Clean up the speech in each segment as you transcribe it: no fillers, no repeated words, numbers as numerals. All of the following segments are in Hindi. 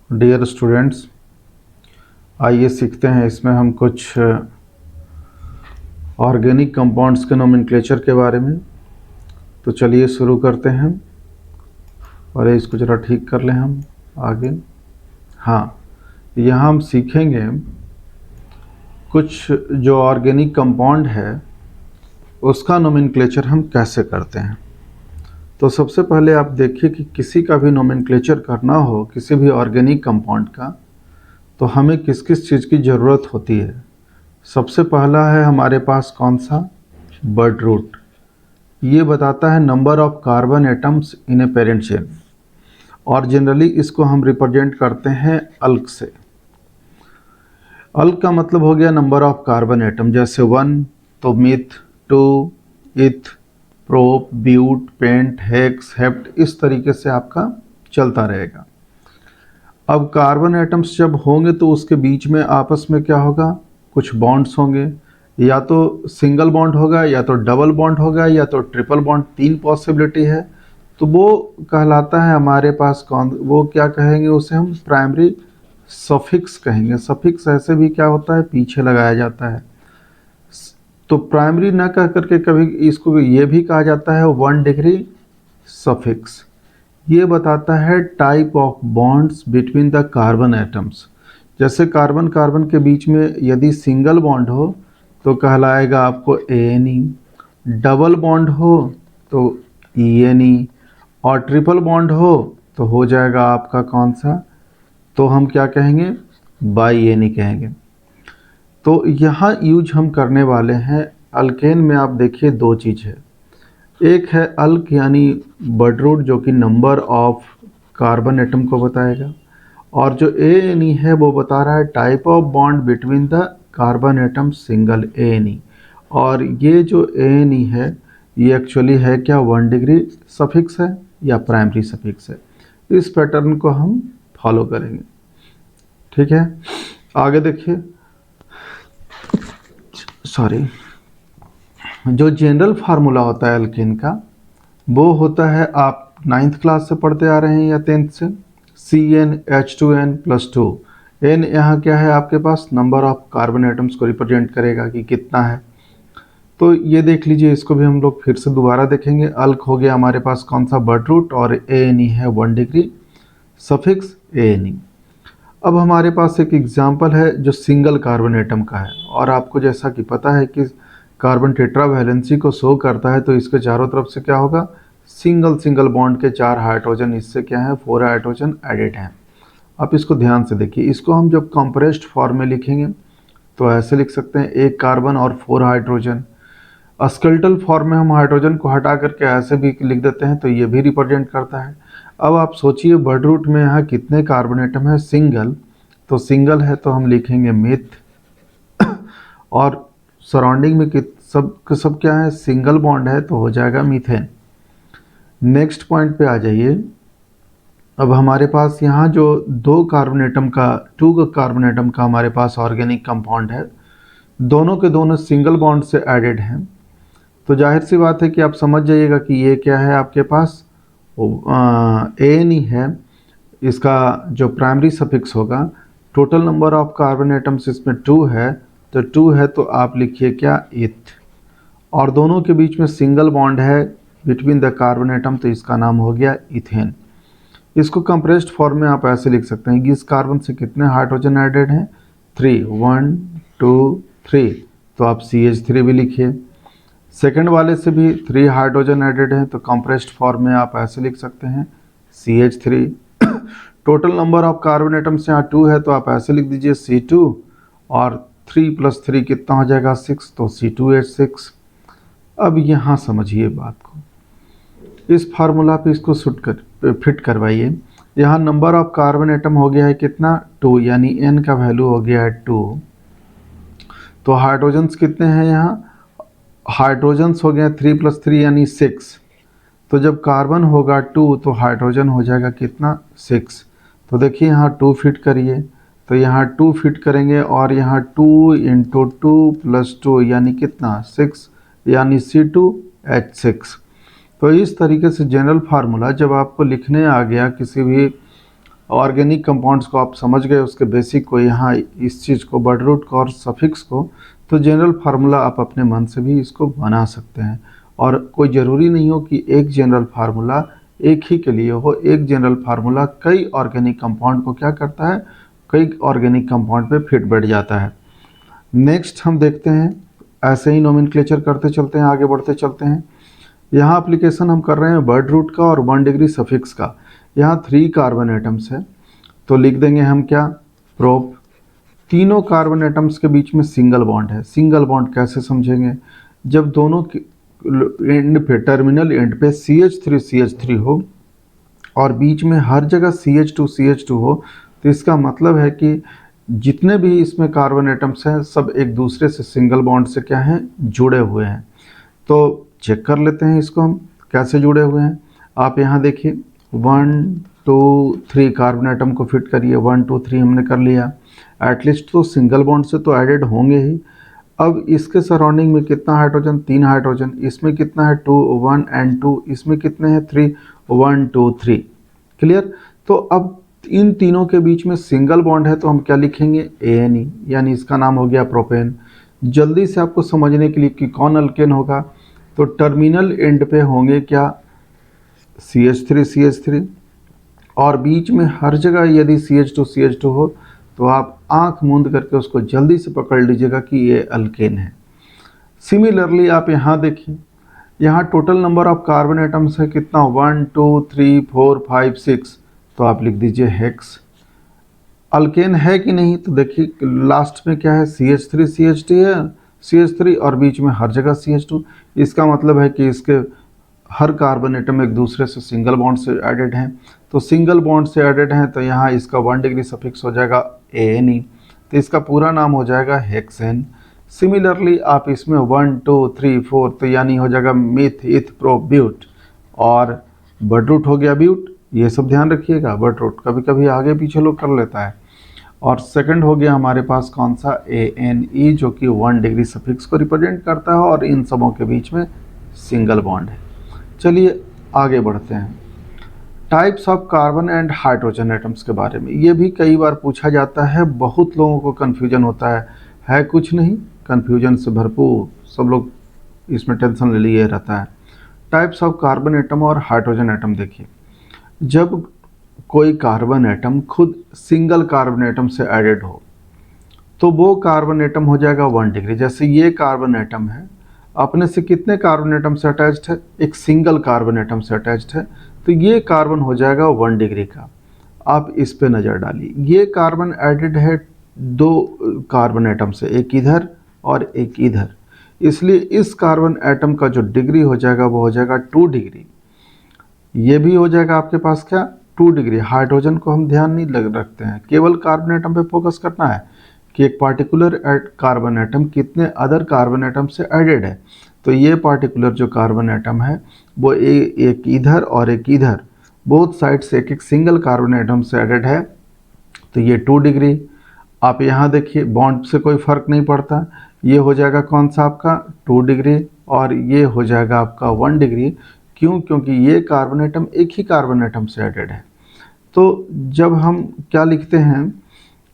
डियर स्टूडेंट्स, आइए सीखते हैं इसमें हम कुछ ऑर्गेनिक कंपाउंड्स के नोमेनक्लेचर के बारे में। तो चलिए शुरू करते हैं और इसको ज़रा ठीक कर लें हम आगे। हाँ, यहाँ हम सीखेंगे कुछ जो ऑर्गेनिक कंपाउंड है उसका नोमेनक्लेचर हम कैसे करते हैं। तो सबसे पहले आप देखिए कि किसी का भी नोमेनक्लेचर करना हो किसी भी ऑर्गेनिक कंपाउंड का, तो हमें किस किस चीज़ की ज़रूरत होती है। सबसे पहला है हमारे पास कौन सा, बर्ड रूट। ये बताता है number of carbon atoms in a parent chain, और जनरली इसको हम रिप्रेजेंट करते हैं अल्क से। अल्क का मतलब हो गया नंबर ऑफ कार्बन एटम, जैसे 1 तो meth, 2 eth, prop, but, pent, hex, hept, इस तरीके से आपका चलता रहेगा। अब कार्बन एटम्स जब होंगे तो उसके बीच में आपस में क्या होगा, कुछ बॉन्ड्स होंगे। या तो सिंगल बॉन्ड होगा, या तो डबल बॉन्ड होगा, या तो ट्रिपल बॉन्ड, 3 पॉसिबिलिटी है। तो वो कहलाता है हमारे पास कौन, वो क्या कहेंगे, उसे हम प्राइमरी सफिक्स कहेंगे। सफिक्स ऐसे भी क्या होता है, पीछे लगाया जाता है। तो प्राइमरी ना कह करके कभी इसको ये भी कहा जाता है 1 डिग्री सफिक्स। ये बताता है type of bonds between the carbon atoms. जैसे कार्बन कार्बन के बीच में यदि सिंगल बॉन्ड हो तो कहलाएगा आपको ANE, डबल बॉन्ड हो तो ENE, और ट्रिपल बॉन्ड हो तो हो जाएगा आपका कौन सा, तो हम क्या कहेंगे, BiNE कहेंगे। तो यहाँ यूज हम करने वाले हैं अल्केन में। आप देखिए 2 चीज़ है, एक है अल्क यानी बर्ड रूट जो कि नंबर ऑफ कार्बन एटम को बताएगा, और जो ANE है वो बता रहा है type of bond between the carbon atom single ANE। और ये जो ANE है ये एक्चुअली है क्या, 1 डिग्री सफिक्स है या प्राइमरी सफिक्स है। इस पैटर्न को हम फॉलो करेंगे, ठीक है। आगे देखिए, सॉरी, जो जनरल फार्मूला होता है अल्केन का वो होता है, आप 9th क्लास से पढ़ते आ रहे हैं या 10th से, CnH2n+2। n यहाँ क्या है आपके पास, नंबर ऑफ कार्बन एटम्स को रिप्रेजेंट करेगा कि कितना है। तो ये देख लीजिए, इसको भी हम लोग फिर से दोबारा देखेंगे। अल्क हो गया हमारे पास कौन सा, बर्ड रूट, और ANE है 1 डिग्री सफिक्स ANE। अब हमारे पास एक एग्जाम्पल है जो सिंगल कार्बन एटम का है, और आपको जैसा कि पता है कि कार्बन टेट्रा वैलेंसी को शो करता है, तो इसके चारों तरफ से क्या होगा, सिंगल सिंगल बॉन्ड के 4 हाइड्रोजन, इससे क्या है 4 हाइड्रोजन एडेड हैं। आप इसको ध्यान से देखिए, इसको हम जब कंप्रेस्ड फॉर्म में लिखेंगे तो ऐसे लिख सकते हैं, 1 कार्बन और 4 हाइड्रोजन। स्केलेटल फॉर्म में हम हाइड्रोजन को हटा करके ऐसे भी लिख देते हैं, तो ये भी रिप्रेजेंट करता है। अब आप सोचिए बर्ड रूट में यहाँ कितने कार्बन एटम है, सिंगल, तो सिंगल है तो हम लिखेंगे मिथ, और सराउंडिंग में सब क्या है, सिंगल बॉन्ड है तो हो जाएगा मीथेन। नेक्स्ट पॉइंट पे आ जाइए। अब हमारे पास यहाँ जो 2 कार्बन एटम का हमारे पास ऑर्गेनिक कंपाउंड है, दोनों के दोनों सिंगल बॉन्ड से एडेड हैं। तो जाहिर सी बात है कि आप समझ जाइएगा कि ये क्या है आपके पास, ANE है। इसका जो प्राइमरी सफिक्स होगा, total number of carbon atoms इसमें 2 है, तो 2 है तो आप लिखिए क्या, इथ, और दोनों के बीच में सिंगल बॉन्ड है बिटवीन द कार्बन एटम, तो इसका नाम हो गया इथेन। इसको कंप्रेस्ड फॉर्म में आप ऐसे लिख सकते हैं कि इस कार्बन से कितने हाइड्रोजन एडेड हैं, 3, 1 2 3, तो आप CH3 भी लिखिए। सेकंड वाले से भी 3 हाइड्रोजन एडेड हैं, तो कंप्रेस्ड फॉर्म में आप ऐसे लिख सकते हैं CH3। Total number of carbon atoms यहाँ 2 है, तो आप ऐसे लिख दीजिए C2, और 3 + 3 कितना हो जाएगा, 6, तो C2H6। अब यहाँ समझिए बात को, इस फार्मूला पे इसको फिट करवाइए। यहाँ नंबर ऑफ कार्बन एटम हो गया है कितना, 2, यानी N का वैल्यू हो गया है 2। तो हाइड्रोजन्स कितने हैं यहाँ, हाइड्रोजन्स हो गए 3 + 3 यानी 6। तो जब कार्बन होगा 2 तो हाइड्रोजन हो जाएगा कितना, 6। तो देखिए यहाँ 2 फिट करिए, तो यहाँ 2 फिट करेंगे, और यहाँ 2 × 2 + 2 यानी कितना, 6, यानी C2H6। तो इस तरीके से जनरल फार्मूला जब आपको लिखने आ गया किसी भी ऑर्गेनिक कंपाउंड्स को आप समझ गए, उसके बेसिक को, यहाँ इस चीज़ को, वर्ड रूट को और सफिक्स को, तो जनरल फार्मूला आप अपने मन से भी इसको बना सकते हैं। और कोई ज़रूरी नहीं हो कि एक जनरल फार्मूला एक ही के लिए हो। एक जनरल फार्मूला कई ऑर्गेनिक कंपाउंड को क्या करता है, कई ऑर्गेनिक कंपाउंड पे फिट बैठ जाता है। नेक्स्ट हम देखते हैं, ऐसे ही नोमेनक्लेचर करते चलते हैं, आगे बढ़ते चलते हैं। यहाँ एप्लीकेशन हम कर रहे हैं वर्ड रूट का और 1 डिग्री सफिक्स का। यहाँ 3 कार्बन एटम्स है, तो लिख देंगे हम क्या, प्रोप। तीनों कार्बन एटम्स के बीच में सिंगल बॉन्ड है। सिंगल बॉन्ड कैसे समझेंगे, जब दोनों एंड पे, टर्मिनल एंड पे CH3 हो और बीच में हर जगह CH2 हो, तो इसका मतलब है कि जितने भी इसमें कार्बन एटम्स हैं सब एक दूसरे से सिंगल बॉन्ड से क्या हैं, जुड़े हुए हैं। तो चेक कर लेते हैं इसको हम कैसे जुड़े हुए हैं। आप यहाँ देखिए 1 2 3 कार्बन एटम को फिट करिए। 1 2 3 हमने कर लिया। एटलीस्ट तो सिंगल बॉन्ड से तो ऐडेड होंगे ही। अब इसके सराउंडिंग में कितना हाइड्रोजन, 3 हाइड्रोजन। इसमें कितना है, 2 1 एंड 2। इसमें कितने हैं, 3 1 2 3। क्लियर। तो अब इन तीनों के बीच में सिंगल बॉन्ड है, तो हम क्या लिखेंगे, ANE, यानी इसका नाम हो गया प्रोपेन। जल्दी से आपको समझने के लिए कि कौन अल्केन होगा, तो टर्मिनल एंड पे होंगे क्या, CH3 और बीच में हर जगह यदि CH2 हो, तो आप आंख मूंद करके उसको जल्दी से पकड़ लीजिएगा कि ये अल्केन है। सिमिलरली आप यहाँ देखिए, यहाँ total number of carbon atoms है कितना, 1 2 3 4 5 6, तो आप लिख दीजिए हेक्स। अल्केन है कि नहीं, तो देखिए लास्ट में क्या है, CH3 है, CH3 और बीच में हर जगह CH2। इसका मतलब है कि इसके हर कार्बन एटम एक दूसरे से सिंगल बॉन्ड से एडेड हैं। तो सिंगल बॉन्ड से एडेड हैं, तो यहाँ इसका 1 डिग्री सफिक्स हो जाएगा ANE, तो इसका पूरा नाम हो जाएगा हेक्सेन। सिमिलरली आप इसमें 1 2 3 4, तो यानी हो जाएगा मिथ इथ प्रो ब्यूट, और वर्ड रूट हो गया ब्यूट। ये सब ध्यान रखिएगा, वर्ड रूट कभी कभी आगे पीछे लोग कर लेता है। और सेकंड हो गया हमारे पास कौन सा, ANE, जो कि 1 डिग्री सफिक्स को रिप्रेजेंट करता है और इन सबों के बीच में सिंगल बॉन्ड है। चलिए आगे बढ़ते हैं। Types of carbon and hydrogen atoms के बारे में, ये भी कई बार पूछा जाता है, बहुत लोगों को कन्फ्यूजन होता है कुछ नहीं, कन्फ्यूजन से भरपूर, सब लोग इसमें टेंशन ले लिए रहता है। टाइप्स ऑफ कार्बन एटम और हाइड्रोजन एटम देखिए, जब कोई कार्बन एटम खुद सिंगल कार्बन एटम से एडेड हो, तो वो कार्बन एटम हो जाएगा 1 डिग्री। जैसे ये कार्बन एटम है, अपने से कितने कार्बन एटम से अटैच्ड है, एक सिंगल कार्बन एटम से अटैच्ड है, तो ये कार्बन हो जाएगा 1 डिग्री का। आप इस पे नज़र डालिए, ये कार्बन एडेड है 2 कार्बन एटम से, एक इधर और एक इधर, इसलिए इस कार्बन एटम का जो डिग्री हो जाएगा वो हो जाएगा 2 डिग्री। ये भी हो जाएगा आपके पास क्या, 2 डिग्री। हाइड्रोजन को हम ध्यान नहीं रखते हैं, केवल कार्बन एटम पे फोकस करना है कि एक पार्टिकुलर कार्बन एटम कितने अदर कार्बन एटम से एडेड है। तो ये पार्टिकुलर जो कार्बन एटम है वो एक इधर और एक इधर, बोथ साइड से एक एक सिंगल कार्बन एटम से एडेड है, तो ये 2 डिग्री। आप यहाँ देखिए बॉन्ड से कोई फर्क नहीं पड़ता, ये हो जाएगा कौन सा आपका 2 डिग्री और ये हो जाएगा आपका 1 डिग्री। क्यों, क्योंकि ये कार्बन एटम एक ही कार्बन एटम से एडेड है। तो जब हम क्या लिखते हैं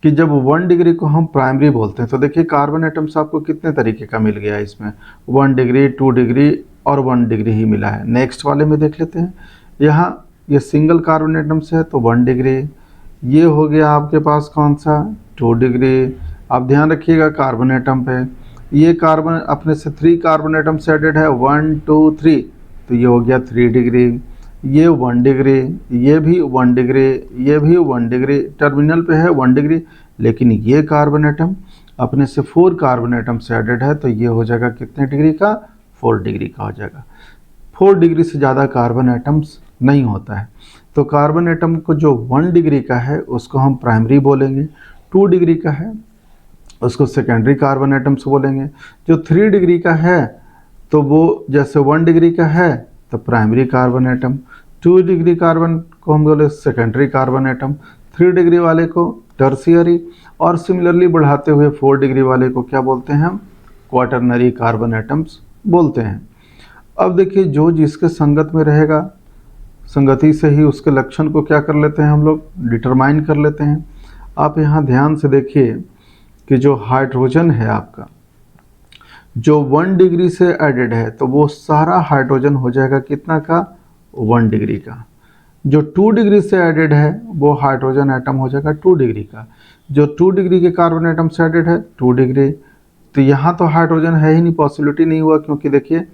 कि जब 1 डिग्री को हम प्राइमरी बोलते हैं, तो देखिए कार्बन एटम्स आपको कितने तरीके का मिल गया है इसमें, 1 डिग्री 2 डिग्री और 1 डिग्री ही मिला है। नेक्स्ट वाले में देख लेते हैं, यहाँ ये सिंगल कार्बन एटम से है तो 1 डिग्री, ये हो गया आपके पास कौन सा 2 डिग्री। आप ध्यान रखिएगा कार्बन एटम पे, ये कार्बन अपने से 3 कार्बन एटम से एडेड है 1 2 3, तो ये हो गया 3 डिग्री। ये 1 डिग्री, ये भी 1 डिग्री, ये भी 1 डिग्री, टर्मिनल पे है 1 डिग्री, लेकिन ये कार्बन एटम अपने से 4 कार्बन एटम से एडेड है, तो ये हो जाएगा कितने डिग्री का, 4 डिग्री का हो जाएगा। 4 डिग्री से ज़्यादा कार्बन एटम्स नहीं होता है। तो कार्बन एटम को जो 1 डिग्री का है उसको हम प्राइमरी बोलेंगे, 2 डिग्री का है उसको सेकेंडरी कार्बन एटम्स बोलेंगे, जो 3 डिग्री का है तो वो जैसे 1 डिग्री का है तो primary carbon atom, 2 degree carbon को हम बोले सेकेंडरी कार्बन एटम, 3 डिग्री वाले को टर्शियरी, और सिमिलरली बढ़ाते हुए 4 डिग्री वाले को क्या बोलते हैं हम, क्वाटरनरी कार्बन एटम्स बोलते हैं। अब देखिए जो जिसके संगत में रहेगा संगति से ही उसके लक्षण को क्या कर लेते हैं हम लोग, डिटरमाइन कर लेते हैं। आप यहाँ ध्यान से देखिए कि जो हाइड्रोजन है आपका, जो 1 डिग्री से एडेड है तो वो सारा हाइड्रोजन हो जाएगा कितना का, 1 डिग्री का। जो 2 डिग्री से एडेड है वो हाइड्रोजन एटम हो जाएगा 2 डिग्री का। जो 2 डिग्री के कार्बन एटम से एडेड है 2 डिग्री। तो यहाँ तो हाइड्रोजन है ही नहीं, पॉसिबिलिटी नहीं हुआ, क्योंकि देखिए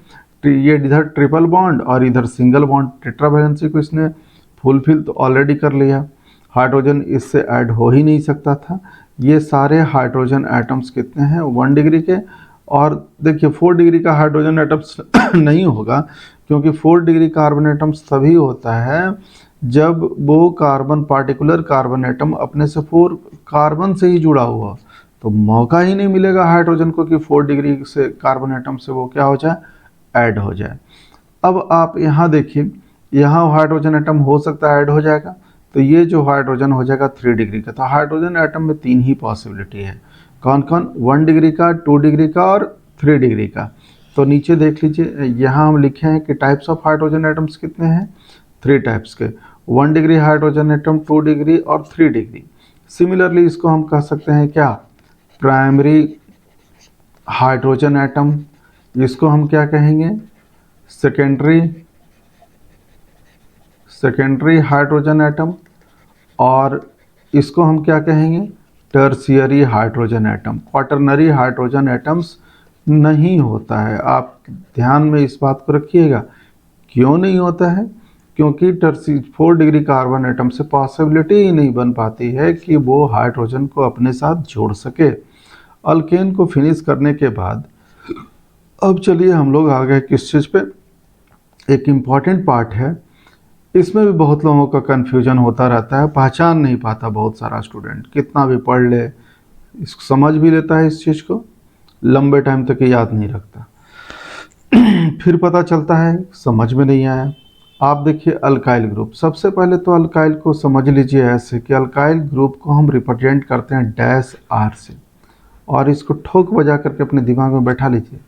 ये इधर ट्रिपल बॉन्ड और इधर सिंगल बॉन्ड, टेट्रावैलेंसी को इसने फुलफिल तो ऑलरेडी कर लिया। हाइड्रोजन इससे ऐड हो ही नहीं सकता था। ये सारे हाइड्रोजन एटम्स कितने हैं, 1 डिग्री के। और देखिए 4 डिग्री का हाइड्रोजन एटम्स नहीं होगा, क्योंकि 4 डिग्री कार्बन एटम्स तभी होता है जब वो कार्बन, पार्टिकुलर कार्बन एटम अपने से 4 कार्बन से ही जुड़ा हुआ। तो मौका ही नहीं मिलेगा हाइड्रोजन को कि 4 डिग्री से कार्बन एटम से वो क्या हो जाए, ऐड हो जाए। अब आप यहाँ देखिए, यहाँ हाइड्रोजन एटम हो सकता है ऐड हो जाएगा, तो ये जो हाइड्रोजन हो जाएगा 3 डिग्री का। तो हाइड्रोजन एटम में 3 ही पॉसिबिलिटी है, कौन कौन, 1 डिग्री का, 2 डिग्री का और 3 डिग्री का। तो नीचे देख लीजिए, यहाँ हम लिखे हैं कि टाइप्स ऑफ हाइड्रोजन एटम्स कितने हैं, 3 टाइप्स के, 1 डिग्री हाइड्रोजन एटम, 2 डिग्री और 3 डिग्री। सिमिलरली इसको हम कह सकते हैं क्या, प्राइमरी हाइड्रोजन एटम। इसको हम क्या कहेंगे, सेकेंडरी हाइड्रोजन एटम। और इसको हम क्या कहेंगे, tertiary hydrogen atom. Quaternary hydrogen atoms नहीं होता है, आप ध्यान में इस बात को रखिएगा। क्यों नहीं होता है, क्योंकि 4 डिग्री कार्बन एटम से पॉसिबिलिटी ही नहीं बन पाती है कि वो हाइड्रोजन को अपने साथ जोड़ सके। अल्केन को फिनिश करने के बाद अब चलिए हम लोग आ गए किस चीज़ पे, एक इम्पॉर्टेंट पार्ट है। इसमें भी बहुत लोगों का कन्फ्यूजन होता रहता है, पहचान नहीं पाता बहुत सारा स्टूडेंट, कितना भी पढ़ ले, इसको समझ भी लेता है, इस चीज़ को लंबे टाइम तक याद नहीं रखता फिर पता चलता है समझ में नहीं आया। आप देखिए अल्काइल ग्रुप, सबसे पहले तो अल्काइल को समझ लीजिए ऐसे कि अल्काइल ग्रुप को हम रिप्रेजेंट करते हैं डैश आर से, और इसको ठोक बजा करके अपने दिमाग में बैठा लीजिए।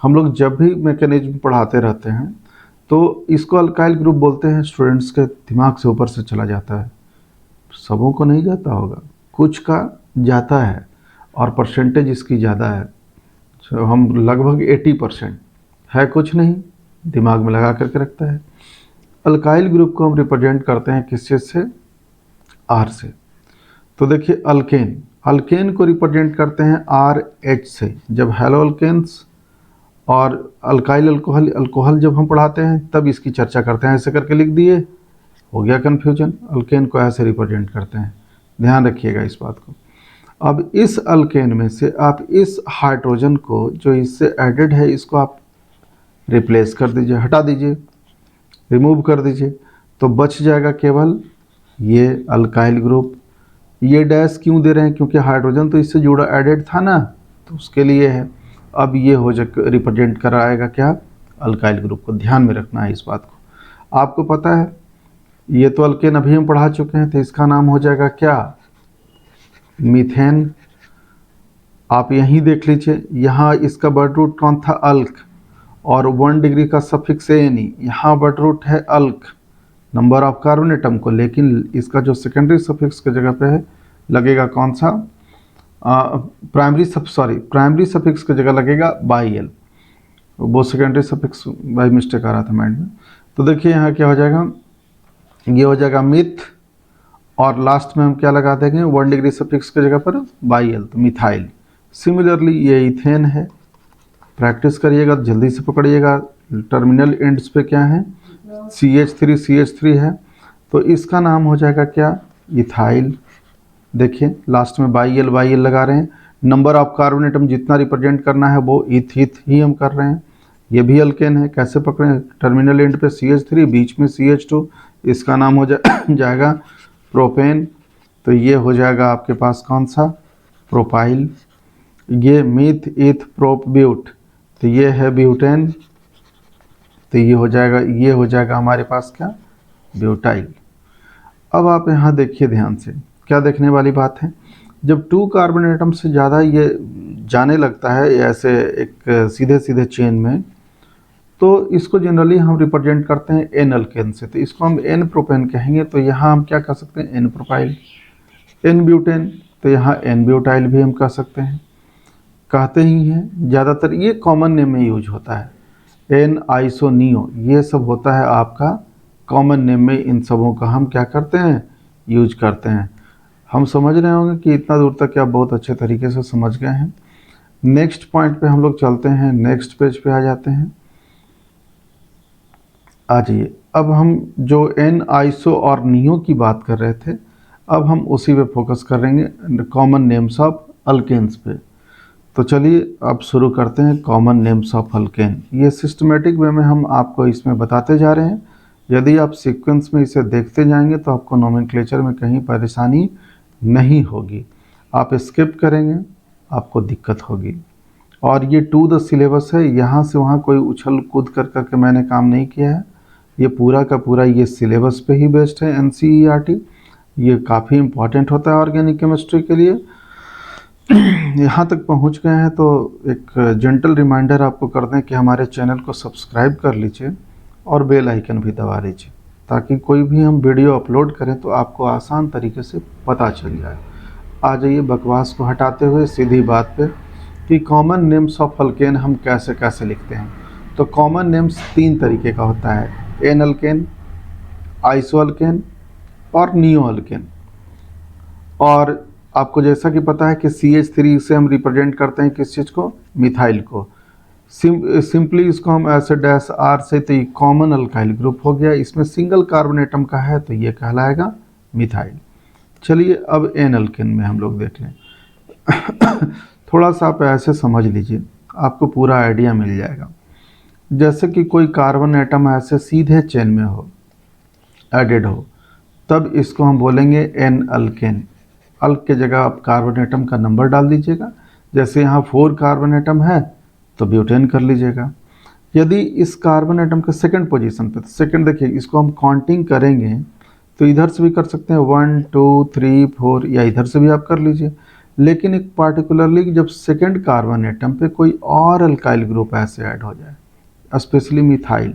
हम लोग जब भी मैकेनिज्म पढ़ाते रहते हैं तो इसको अल्काइल ग्रुप बोलते हैं, स्टूडेंट्स के दिमाग से ऊपर से चला जाता है, सबों को नहीं जाता होगा, कुछ का जाता है और परसेंटेज इसकी ज़्यादा है। तो हम लगभग 80% है, कुछ नहीं दिमाग में लगा करके रखता है। अल्काइल ग्रुप को हम रिप्रेजेंट करते हैं किस चीज़ से, आर से। तो देखिए अल्केन को रिप्रेजेंट करते हैं आर एच से। जब हेलो अल्केन्स और अल्काइल अल्कोहल जब हम पढ़ाते हैं तब इसकी चर्चा करते हैं, ऐसे करके लिख दिए, हो गया कन्फ्यूजन। अल्केन को ऐसे रिप्रेजेंट करते हैं, ध्यान रखिएगा इस बात को। अब इस अल्केन में से आप इस हाइड्रोजन को जो इससे एडेड है इसको आप रिप्लेस कर दीजिए, हटा दीजिए, रिमूव कर दीजिए, तो बच जाएगा केवल ये अल्काइल ग्रुप। ये डैश क्यों दे रहे हैं, क्योंकि हाइड्रोजन तो इससे जुड़ा एडेड था ना, तो उसके लिए है। अब ये हो जाए रिप्रेजेंट कराएगा क्या, अल्काइल ग्रुप को, ध्यान में रखना है इस बात को। आपको पता है ये तो अल्केन अभी हम पढ़ा चुके हैं, तो इसका नाम हो जाएगा क्या, मीथेन। आप यहीं देख लीजिए, यहाँ इसका बर्ड रूट कौन था, अल्क, और 1 डिग्री का सफिक्स एनी, यहाँ बर्ड रूट है अल्क, नंबर ऑफ कार्बन एटम को, लेकिन इसका जो सेकेंडरी सफिक्स की जगह पे है लगेगा कौन सा, प्राइमरी सफिक्स की जगह लगेगा बाई एल, वो सेकेंडरी सफिक्स बाई मिस्टेक आ रहा था माइंड में। तो देखिए यहाँ क्या हो जाएगा, ये हो जाएगा मिथ, और लास्ट में हम क्या लगा देंगे, 1 डिग्री सफिक्स की जगह पर बाई एल, तो मिथाइल। सिमिलरली ये इथेन है, प्रैक्टिस करिएगा, जल्दी से पकड़िएगा। टर्मिनल एंड्स पे क्या है, CH3 है, तो इसका नाम हो जाएगा क्या, इथाइल। देखिए लास्ट में बाई एल लगा रहे हैं, नंबर ऑफ कार्बन एटम जितना रिप्रेजेंट करना है वो इथ ही हम कर रहे हैं। ये भी अल्केन है, कैसे पकड़ें, टर्मिनल एंड पे CH3, बीच में CH2, इसका नाम हो जाएगा प्रोपेन। तो ये हो जाएगा आपके पास कौन सा, प्रोपाइल। ये मीथ इथ प्रोप ब्यूट, तो ये है ब्यूटेन, तो ये हो जाएगा हमारे पास क्या, ब्यूटाइल। अब आप यहाँ देखिए ध्यान से, क्या देखने वाली बात है, जब 2 कार्बन एटम से ज़्यादा ये जाने लगता है ऐसे एक सीधे सीधे चेन में, तो इसको जनरली हम रिप्रेजेंट करते हैं एन अल्केन से, तो इसको हम एन प्रोपेन कहेंगे। तो यहाँ हम क्या कह सकते हैं, एन प्रोपाइल। एन ब्यूटेन, तो यहाँ एन ब्यूटाइल भी हम कह सकते हैं, कहते ही हैं। ज़्यादातर ये कॉमन नेम में यूज होता है। एन आइसोनियो, ये सब होता है आपका कॉमन नेम में। इन सबों का हम क्या करते हैं, यूज करते हैं। हम समझ रहे होंगे कि इतना दूर तक आप बहुत अच्छे तरीके से समझ गए हैं। नेक्स्ट पॉइंट पे हम लोग चलते हैं, नेक्स्ट पेज पे आ जाते हैं। आ जाइए, अब हम जो एन आइसो और नियो की बात कर रहे थे, अब हम उसी पे फोकस करेंगे, कॉमन नेम्स ऑफ अल्केन्स पे। तो चलिए अब शुरू करते हैं कॉमन नेम्स ऑफ अल्केन। ये सिस्टमेटिक वे में हम आपको इसमें बताते जा रहे हैं। यदि आप सीक्वेंस में इसे देखते जाएंगे तो आपको नोमेनक्लेचर में कहीं परेशानी नहीं होगी। आप स्किप करेंगे, आपको दिक्कत होगी। और ये टू द सिलेबस है, यहाँ से वहाँ कोई उछल कूद कर करके मैंने काम नहीं किया है। ये पूरा का पूरा ये सिलेबस पे ही बेस्ड है, NCERT। ये काफ़ी इम्पॉर्टेंट होता है ऑर्गेनिक केमिस्ट्री के लिए। यहाँ तक पहुँच गए हैं तो एक जेंटल रिमाइंडर आपको कर दें कि हमारे चैनल को सब्सक्राइब कर लीजिए और बेल आइकन भी दबा लीजिए, ताकि कोई भी हम वीडियो अपलोड करें तो आपको आसान तरीके से पता चल जाए। आ जाइए बकवास को हटाते हुए सीधी बात पे कि कॉमन नेम्स ऑफ अल्केन हम कैसे कैसे लिखते हैं। तो कॉमन नेम्स 3 तरीके का होता है, एन अल्केन, आइसो अल्केन और नियो अल्केन। और आपको जैसा कि पता है कि CH3 से हम रिप्रेजेंट करते हैं किस चीज़ को, मिथाइल को। सिंपली इसको हम -R से, तो ये कॉमन अल्काइल ग्रुप हो गया। इसमें सिंगल कार्बन एटम का है तो ये कहलाएगा मिथाइल। चलिए अब एन अल्केन में हम लोग देख लें। थोड़ा सा आप ऐसे समझ लीजिए, आपको पूरा आइडिया मिल जाएगा। जैसे कि कोई कार्बन एटम ऐसे सीधे चेन में हो, एडेड हो, तब इसको हम बोलेंगे एन अल्केन। अल्क के जगह आप कार्बन एटम का नंबर डाल दीजिएगा। जैसे यहाँ 4 कार्बन एटम है तो ब्यूटेन कर लीजिएगा। यदि इस कार्बन एटम के सेकंड पोजीशन पे, तो सेकंड देखिए, इसको हम काउंटिंग करेंगे तो इधर से भी कर सकते हैं 1 2 3 4, या इधर से भी आप कर लीजिए। लेकिन एक पार्टिकुलरली जब सेकंड कार्बन एटम पे कोई और अल्काइल ग्रुप ऐसे ऐड हो जाए, स्पेशली मिथाइल,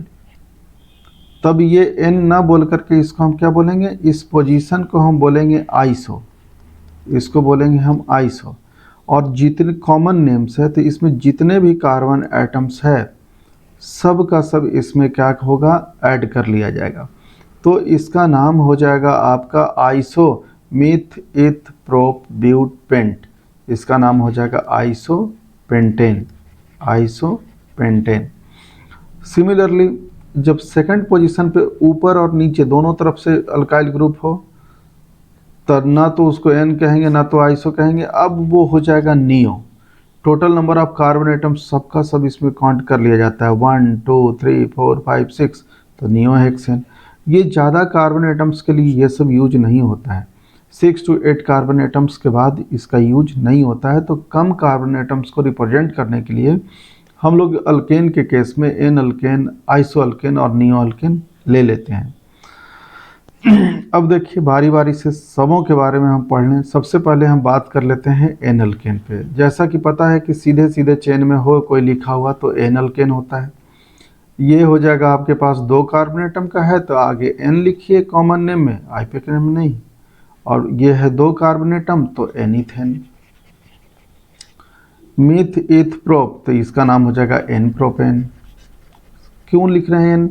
तब ये एन ना बोल करके इसको हम क्या बोलेंगे, इस पोजीशन को हम बोलेंगे आइसो। इसको बोलेंगे हम आइसो। और जितने कॉमन नेम्स है तो इसमें जितने भी कार्बन एटम्स है सब का सब इसमें क्या होगा, ऐड कर लिया जाएगा। तो इसका नाम हो जाएगा आपका iso meth eth prop but pent. इसका नाम हो जाएगा iso pentane, iso pentane. Similarly जब सेकंड पोजीशन पे ऊपर और नीचे दोनों तरफ से अल्काइल ग्रुप हो, तब ना तो उसको एन कहेंगे ना तो आइसो कहेंगे, अब वो हो जाएगा neo. Total number of carbon atoms सबका सब इसमें काउंट कर लिया जाता है, 1 2 3 4 5 6, तो नियो हेक्सेन। ये ज़्यादा कार्बन एटम्स के लिए ये सब यूज नहीं होता है। 6 to 8 कार्बन एटम्स के बाद इसका यूज नहीं होता है। तो कम कार्बन एटम्स को रिप्रेजेंट करने के लिए हम लोग अल्केन के केस में एन अल्केन, आइसो अल्केन और नियो अल्केन ले लेते हैं। अब देखिए बारी बारी से सबों के बारे में हम पढ़ लें। सबसे पहले हम बात कर लेते हैं एन अल्केन पे। जैसा कि पता है कि सीधे सीधे चेन में हो कोई लिखा हुआ तो एन अल्केन होता है। ये हो जाएगा आपके पास 2 कार्बन एटम का है तो आगे एन लिखिए कॉमन नेम में, आईपीके नेम में नहीं। और ये है 2 कार्बन एटम तो एन इथेन। मिथ इथ प्रोप, तो इसका नाम हो जाएगा एन प्रोपेन। क्यों लिख रहे हैं एन,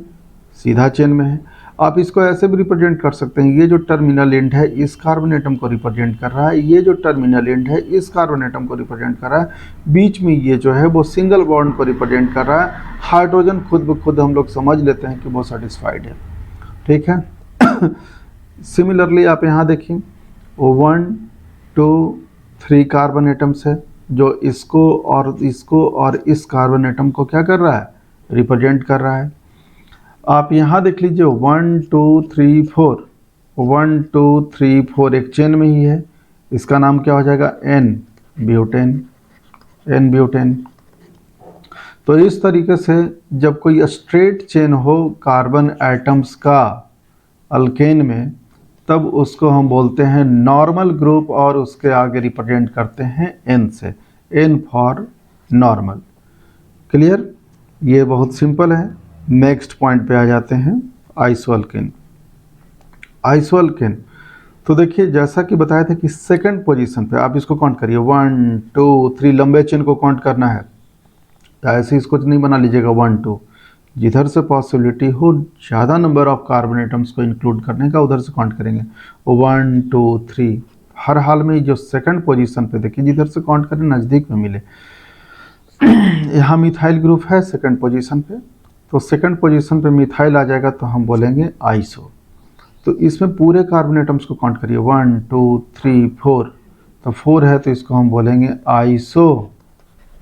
सीधा चेन में है। आप इसको ऐसे भी रिप्रेजेंट कर सकते हैं, ये जो टर्मिनल एंड है इस कार्बन एटम को रिप्रेजेंट कर रहा है, ये जो टर्मिनल एंड है इस कार्बन एटम को रिप्रेजेंट कर रहा है, बीच में ये जो है वो सिंगल बॉन्ड को रिप्रेजेंट कर रहा है। हाइड्रोजन खुद ब खुद हम लोग समझ लेते हैं कि वो सेटिस्फाइड है, ठीक है। सिमिलरली आप यहाँ देखिए 1 2 3 कार्बन एटम्स है जो इसको और इस कार्बन एटम को क्या कर रहा है, रिप्रेजेंट कर रहा है। आप यहाँ देख लीजिए 1 2 3 4, 1 2 3 4 एक चेन में ही है। इसका नाम क्या हो जाएगा, एन ब्यूटेन, एन ब्यूटेन। तो इस तरीके से जब कोई स्ट्रेट चेन हो कार्बन एटम्स का अल्केन में, तब उसको हम बोलते हैं नॉर्मल ग्रुप और उसके आगे रिप्रेजेंट करते हैं एन से, एन फॉर नॉर्मल। क्लियर, ये बहुत सिंपल है। नेक्स्ट पॉइंट पे आ जाते हैं, आइसोअल्केन। आइसोअल्केन, तो देखिए जैसा कि बताया था कि सेकंड पोजीशन पे आप इसको काउंट करिए, 1 2 3 लंबे चेन को काउंट करना है। तो ऐसे इसको नहीं बना लीजिएगा 1 2, जिधर से पॉसिबिलिटी हो ज़्यादा नंबर ऑफ कार्बन एटम्स को इंक्लूड करने का उधर से काउंट करेंगे, 1 2 3। हर हाल में जो सेकंड पोजीशन पे देखिए जिधर से काउंट करें नज़दीक में मिले। यहाँ मिथाइल ग्रुप है सेकंड पोजीशन पे, तो सेकंड पोजीशन पे मिथाइल आ जाएगा तो हम बोलेंगे आइसो। तो इसमें पूरे कार्बन एटम्स को काउंट करिए, 1 2 3 4, तो 4 है तो इसको हम बोलेंगे आइसो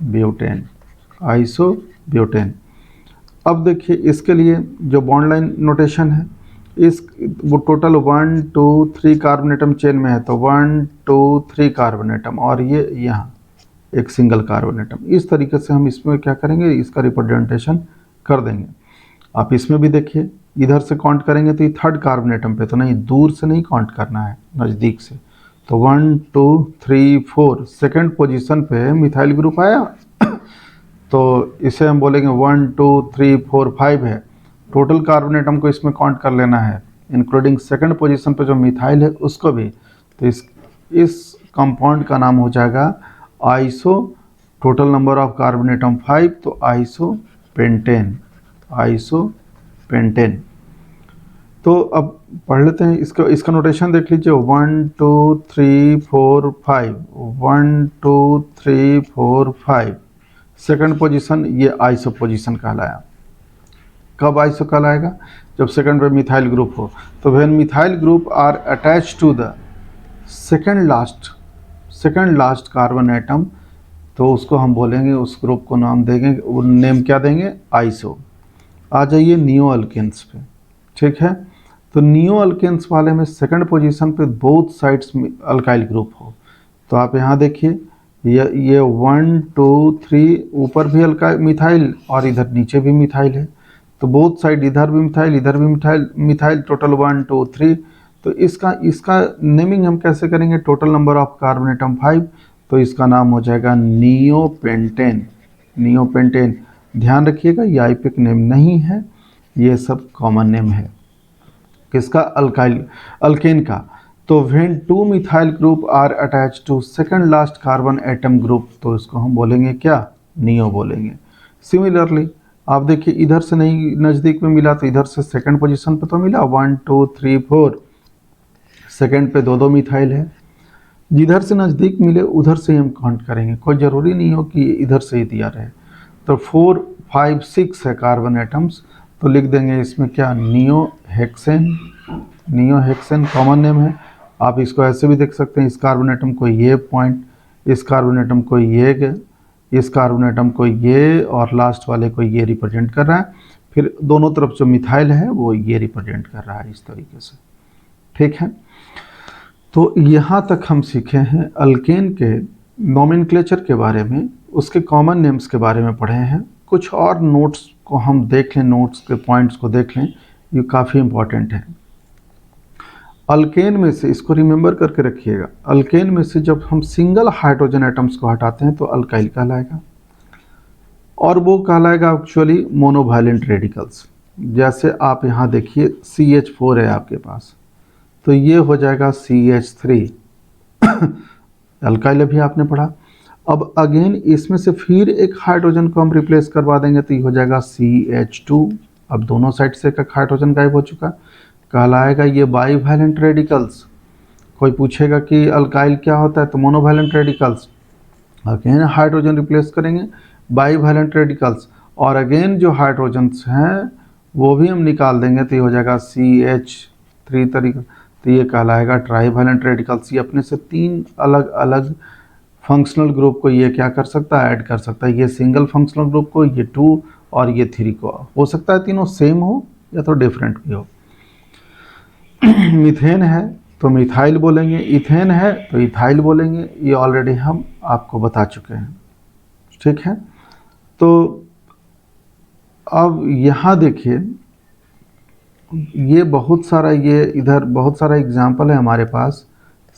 ब्यूटेन, आइसो ब्यूटेन। अब देखिए इसके लिए जो बॉन्ड लाइन नोटेशन है, इस वो टोटल 1 2 3 कार्बन एटम चेन में है, तो 1 2 3 कार्बन एटम और ये यहाँ एक सिंगल कार्बन एटम। इस तरीके से हम इसमें क्या करेंगे, इसका रिप्रेजेंटेशन कर देंगे। आप इसमें भी देखिए इधर से काउंट करेंगे तो ये थर्ड कार्बन एटम पे, तो नहीं दूर से नहीं काउंट करना है, नज़दीक से। तो 1 2 3 4 सेकेंड पोजीशन पे मिथाइल ग्रुप आया, तो इसे हम बोलेंगे 1 2 3 4 5 है। टोटल कार्बन एटम को इसमें काउंट कर लेना है, इंक्लूडिंग सेकंड पोजीशन पे जो मिथाइल है उसको भी। तो इस कंपाउंड का नाम हो जाएगा iso, total number of carbon atom 5, तो आइसो पेंटेन, आइसो पेंटेन। तो अब पढ़ लेते हैं इसका नोटेशन देख लीजिए, 1 2 3 4 5, 1 2 3 4 5। सेकंड पोजीशन ये आइसो पोजीशन कहलाया। कब आइसो कहलाएगा, जब सेकंड पे मिथाइल ग्रुप हो। तो when methyl group are attach to the second last carbon atom, तो उसको हम बोलेंगे, उस ग्रुप को नाम देंगे, वो नेम क्या देंगे, आइसो। आ जाइए नियो अल्केन्स पे, ठीक है। तो नियो अल्केन्स वाले में सेकंड पोजीशन पे बोथ साइड्स में अल्काइल ग्रुप हो, तो आप यहाँ देखिए ये 1 2 3 ऊपर भी अल्काइल मिथाइल और इधर नीचे भी मिथाइल है, तो बोथ साइड इधर भी मिथाइल इधर भी मिथाइल टोटल 1 2 3। तो इसका नेमिंग हम कैसे करेंगे, total number of carbon atom 5, तो इसका नाम हो जाएगा नियोपेंटेन, नियोपेंटेन। ध्यान रखिएगा ये आईपिक नेम नहीं है, ये सब कॉमन नेम है किसका, अल्केन का। तो when 2 methyl group are attach to second last carbon atom group, तो इसको हम बोलेंगे क्या, नियो बोलेंगे। सिमिलरली आप देखिए इधर से नहीं नज़दीक में मिला तो इधर से सेकंड पोजीशन पे तो मिला, 1 2 3 4, सेकंड पे 2 मिथाइल है। जिधर से नज़दीक मिले उधर से हम काउंट करेंगे, कोई ज़रूरी नहीं हो कि इधर से ही दिया रहे। तो 4 5 6 है कार्बन एटम्स, तो लिख देंगे इसमें क्या, neo hexane, neo hexane common name है। आप इसको ऐसे भी देख सकते हैं, इस कार्बन एटम को ये पॉइंट, इस कार्बन एटम को ये, इस कार्बन एटम को ये, और लास्ट वाले को ये रिप्रेजेंट कर रहा है। फिर दोनों तरफ जो मिथाइल है वो ये रिप्रेजेंट कर रहा है इस तरीके से, ठीक है। तो यहाँ तक हम सीखे हैं अल्केन के नोमेनक्लेचर के बारे में, उसके कॉमन नेम्स के बारे में पढ़े हैं। कुछ और नोट्स को हम देख लें, नोट्स के पॉइंट्स को देख लें, ये काफ़ी इंपॉर्टेंट है। अल्केन में से, इसको रिमेंबर करके रखिएगा, अल्केन में से जब हम सिंगल हाइड्रोजन एटम्स को हटाते हैं तो अल्काइल कहलाएगा, और वो कहलाएगा एक्चुअली मोनोवैलेंट रेडिकल्स। जैसे आप यहाँ देखिए CH4 है आपके पास, तो ये हो जाएगा CH3 अल्काइल भी आपने पढ़ा। अब अगेन इसमें से फिर एक हाइड्रोजन को हम रिप्लेस करवा देंगे तो ये हो जाएगा CH2। अब दोनों साइड से एक हाइड्रोजन गायब हो चुका, कहलाएगा ये बाईवैलेंट रेडिकल्स। कोई पूछेगा कि अल्काइल क्या होता है, तो monovalent radicals. Again hydrogen replace करेंगे, बाईवैलेंट रेडिकल्स, और अगेन जो हाइड्रोजन्स हैं वो भी हम निकाल देंगे तो ये हो जाएगा CH3 तरीका, तो ये कहलाएगा ट्राईवैलेंट रेडिकल्स। ये अपने से 3 अलग अलग फंक्शनल ग्रुप को ये क्या कर सकता है, ऐड कर सकता है। ये सिंगल फंक्शनल ग्रुप को, ये 2 और ये 3 को, हो सकता है तीनों सेम हो या तो डिफरेंट भी हो। मीथेन है तो मिथाइल बोलेंगे, इथेन है तो इथाइल बोलेंगे, ये ऑलरेडी हम आपको बता चुके हैं, ठीक है। तो अब यहाँ देखिए ये बहुत सारा, ये इधर बहुत सारा एग्जाम्पल है हमारे पास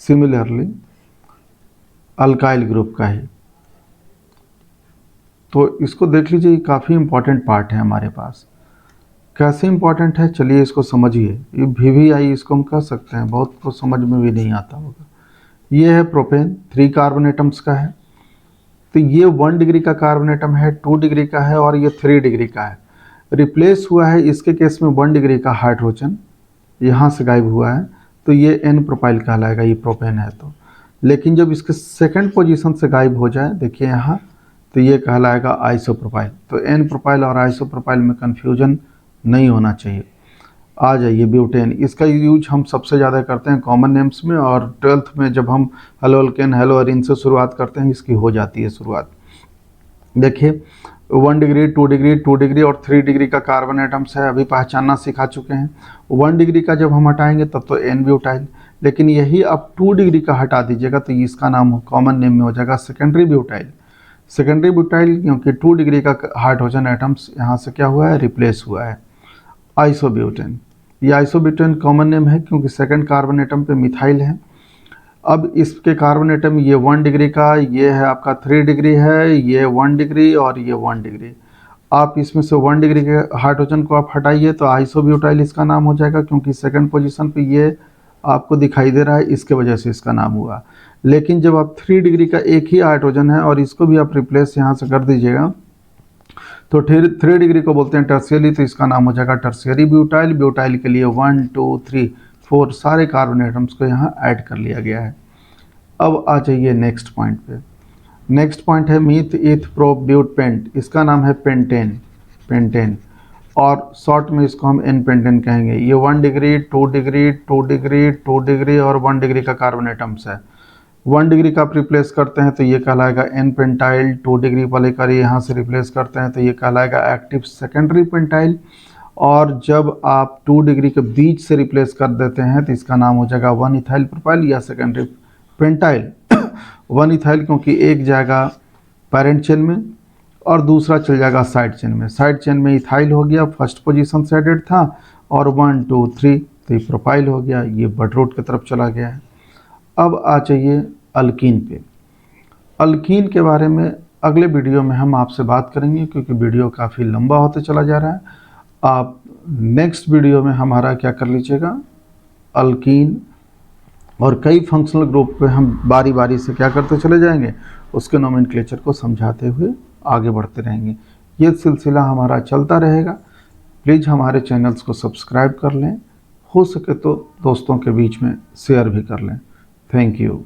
सिमिलरली अल्काइल ग्रुप का ही, तो इसको देख लीजिए, ये काफ़ी इंपॉर्टेंट पार्ट है हमारे पास। कैसे इंपॉर्टेंट है, चलिए इसको समझिए। ये VVI इसको हम कह सकते हैं, बहुत को समझ में भी नहीं आता होगा। ये है प्रोपेन, 3 कार्बन एटम्स का है। तो ये 1 डिग्री का कार्बन एटम है, 2 डिग्री का है और ये 3 डिग्री का है। रिप्लेस हुआ है इसके केस में 1 डिग्री का हाइड्रोजन, यहाँ से गायब हुआ है, तो ये N प्रोपाइल कहलाएगा, ये प्रोपेन है तो। लेकिन जब इसके सेकंड पोजीशन से गायब हो जाए, देखिए यहाँ, तो ये कहलाएगा आइसोप्रोपाइल। तो N प्रोपाइल और आइसोप्रोपाइल में कन्फ्यूजन नहीं होना चाहिए। आ जाइए ब्यूटेन, इसका यूज हम सबसे ज़्यादा करते हैं कॉमन नेम्स में, और 12th में जब हम हेलो अल्केन, हेलो अरिन से शुरुआत करते हैं, इसकी हो जाती है शुरुआत। देखिए 1 डिग्री, 2 डिग्री, 2 डिग्री और 3 डिग्री का कार्बन एटम्स है, अभी पहचानना सिखा चुके हैं। 1 डिग्री का जब हम हटाएंगे तब तो N ब्यूटाइल, लेकिन यही अब 2 डिग्री का हटा दीजिएगा तो इसका नाम कॉमन नेम में हो जाएगा सेकेंडरी ब्यूटाइल। सेकेंडरी ब्यूटाइल क्योंकि 2 डिग्री का हाइड्रोजन एटम्स यहाँ से क्या हुआ है, रिप्लेस हुआ है। आइसोब्यूटेन, ये आइसोब्यूटेन कॉमन नेम है क्योंकि सेकंड कार्बन एटम पे मिथाइल है। अब इसके कार्बन एटम, ये 1 डिग्री का, ये है आपका 3 डिग्री है, ये 1 डिग्री और ये 1 डिग्री। आप इसमें से 1 डिग्री के हाइड्रोजन को आप हटाइए तो आइसोब्यूटाइल इसका नाम हो जाएगा, क्योंकि सेकंड पोजीशन पे ये आपको दिखाई दे रहा है, इसके वजह से इसका नाम हुआ। लेकिन जब आप 3 डिग्री का एक ही हाइड्रोजन है और इसको भी आप रिप्लेस यहाँ से कर दीजिएगा तो 3 डिग्री को बोलते हैं टर्शियरी, तो इसका नाम हो जाएगा टर्शियरी ब्यूटाइल। ब्यूटाइल के लिए 1 2 3 4 सारे कार्बन एटम्स को यहाँ ऐड कर लिया गया है। अब आ जाइए नेक्स्ट पॉइंट पे। नेक्स्ट पॉइंट है मीथ ईथ प्रोब्यूटेंट, इसका नाम है पेंटेन, पेंटेन, और शॉर्ट में इसको हम N पेंटेन कहेंगे। ये 1 डिग्री, 2 डिग्री, 2 डिग्री, 2 डिग्री और 1 डिग्री का कार्बन एटम्स है। 1 डिग्री का आप रिप्लेस करते हैं तो ये कहलाएगा N पेंटाइल, 2 डिग्री वाले का यहाँ से रिप्लेस करते हैं तो ये कहलाएगा एक्टिव सेकेंडरी पेंटाइल, और जब आप 2 डिग्री के बीच से रिप्लेस कर देते हैं तो इसका नाम हो जाएगा 1 इथाइल प्रोपाइल या सेकेंडरी पेंटाइल। 1 इथाइल क्योंकि एक जाएगा पेरेंट चेन में और दूसरा चल जाएगा साइड चेन में। साइड चेन में इथाइल हो गया, फर्स्ट पोजीशन से एडेड था, और 1 2 3 तो ये प्रोपाइल हो गया, ये बटरूट की तरफ चला गया है। अब आ जाइए अल्कीन पे। अल्कीन के बारे में अगले वीडियो में हम आपसे बात करेंगे, क्योंकि वीडियो काफ़ी लंबा होते चला जा रहा है। आप नेक्स्ट वीडियो में हमारा क्या कर लीजिएगा, अल्कीन और कई फंक्शनल ग्रुप पे हम बारी बारी से क्या करते चले जाएंगे, उसके नोमेनक्लेचर को समझाते हुए आगे बढ़ते रहेंगे। ये सिलसिला हमारा चलता रहेगा। प्लीज़ हमारे चैनल्स को सब्सक्राइब कर लें, हो सके तो दोस्तों के बीच में शेयर भी कर लें। Thank you.